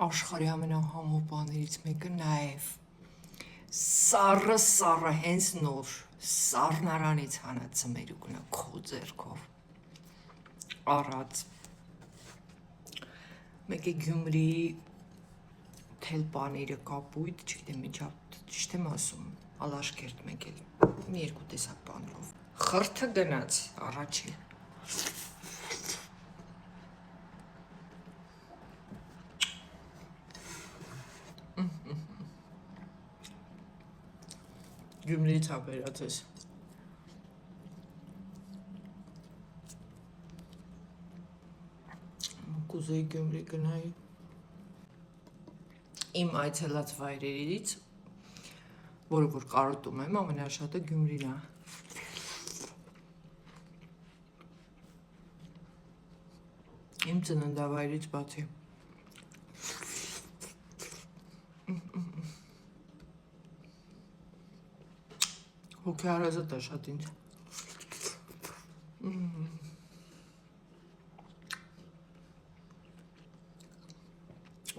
Աշխարհի ամենահամով բաներից մեկը նաև սառը հենց նոր սառնարանից հանած ծմերուկն է քո ձեռքով առած մեկ է Գյումրիի թել պանիրը կապույտ, չգիտեմ ճիշտ եմ ասում, Ալաշկերտ մեկ էլ մի երկու տեսակ բաներով խրթը գնաց առաջին Գյումրիից ա բերած ես կուզեի Գյումրի գնայի իմ այցելած վայրերից որը որ կարոտում եմ ամենաշատը Գյումրին է իմ ծննդավայրից բացի հոգեհարազատ է շատ ինձ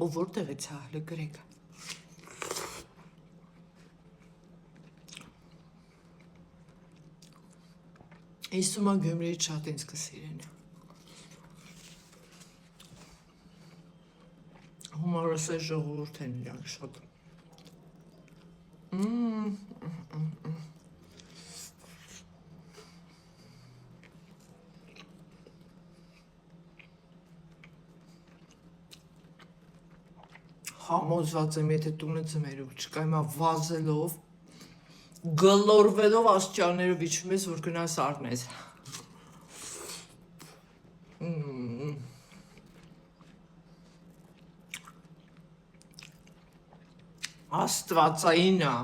ու որտեղից է հլը գրեք ինձ թվում է Գյումրիից շատ ինձ կսիրեն հումորոսե ժողովուրդ են իրանք շատ Համոզված եմ, եթե տունը ծմերուկ չկա, հիմա վազելով, գլորվելով աստիճաններով իջում ես, որ գնաս առնես։ Աստվածային է։